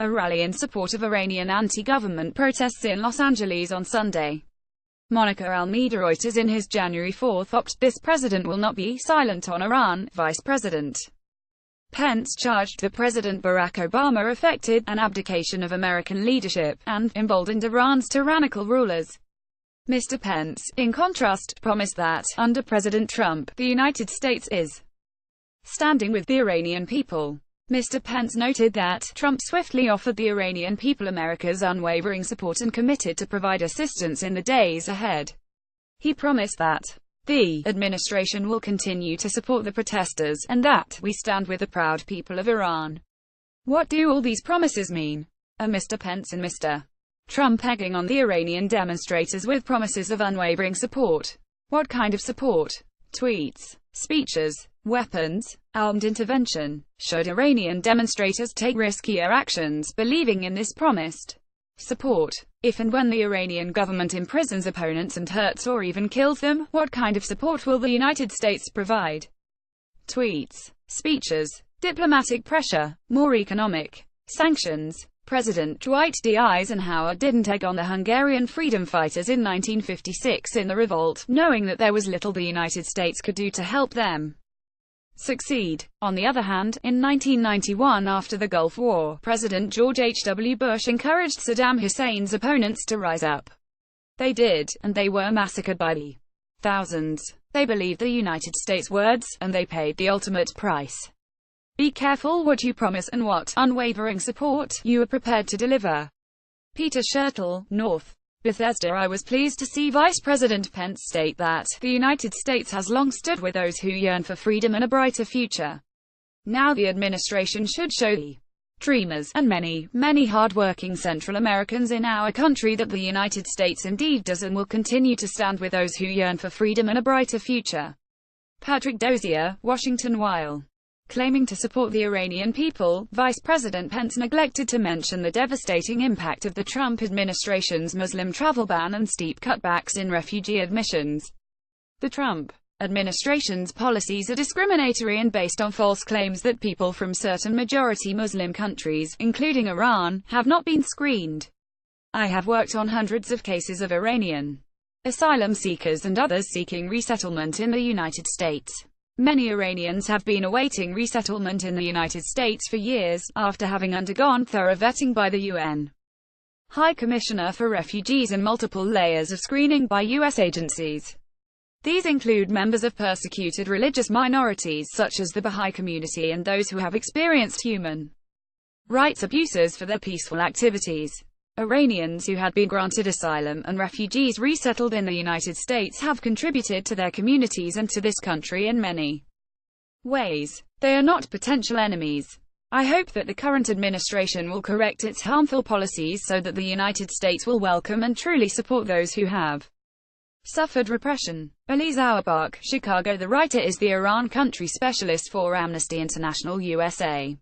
a rally in support of Iranian anti-government protests in Los Angeles on Sunday. Moniker AlmeidaReuters in his January 4 oped, "This president will not be silent on Iran." Vice President Pence charged that President Barack Obama effected an abdication of American leadership and emboldened Iran's tyrannical rulers. Mr. Pence, in contrast, promised that, under President Trump, the United States is standing with the Iranian people. Mr. Pence noted that Trump swiftly offered the Iranian people America's unwavering support and committed to provide assistance in the days ahead. He promised that the administration will continue to support the protesters, and that we stand with the proud people of Iran. What do all these promises mean? Are Mr. Pence and Mr. Trump egging on the Iranian demonstrators with promises of unwavering support? What kind of support? Tweets, speeches, weapons, armed intervention? Should Iranian demonstrators take riskier actions, believing in this promised support? If and when the Iranian government imprisons opponents and hurts or even kills them, what kind of support will the United States provide? Tweets, speeches, diplomatic pressure, more economic sanctions? President Dwight D. Eisenhower didn't egg on the Hungarian freedom fighters in 1956 in the revolt, knowing that there was little the United States could do to help them succeed. On the other hand, in 1991, after the Gulf War, President George H.W. Bush encouraged Saddam Hussein's opponents to rise up. They did, and they were massacred by the thousands. They believed the United States' words, and they paid the ultimate price. Be careful what you promise and what unwavering support you are prepared to deliver. Peter Shirtle, North Bethesda. I was pleased to see Vice President Pence state that the United States has long stood with those who yearn for freedom and a brighter future. Now the administration should show the dreamers, and many, many hard-working Central Americans in our country, that the United States indeed does and will continue to stand with those who yearn for freedom and a brighter future. Patrick Dozier, Washington. While claiming to support the Iranian people, Vice President Pence neglected to mention the devastating impact of the Trump administration's Muslim travel ban and steep cutbacks in refugee admissions. The Trump administration's policies are discriminatory and based on false claims that people from certain majority Muslim countries, including Iran, have not been screened. I have worked on hundreds of cases of Iranian asylum seekers and others seeking resettlement in the United States. Many Iranians have been awaiting resettlement in the United States for years, after having undergone thorough vetting by the UN High Commissioner for Refugees and multiple layers of screening by U.S. agencies. These include members of persecuted religious minorities such as the Baha'i community and those who have experienced human rights abuses for their peaceful activities. Iranians who had been granted asylum and refugees resettled in the United States have contributed to their communities and to this country in many ways. They are not potential enemies. I hope that the current administration will correct its harmful policies so that the United States will welcome and truly support those who have suffered repression. Elise Auerbach, Chicago. The writer is the Iran country specialist for Amnesty International USA.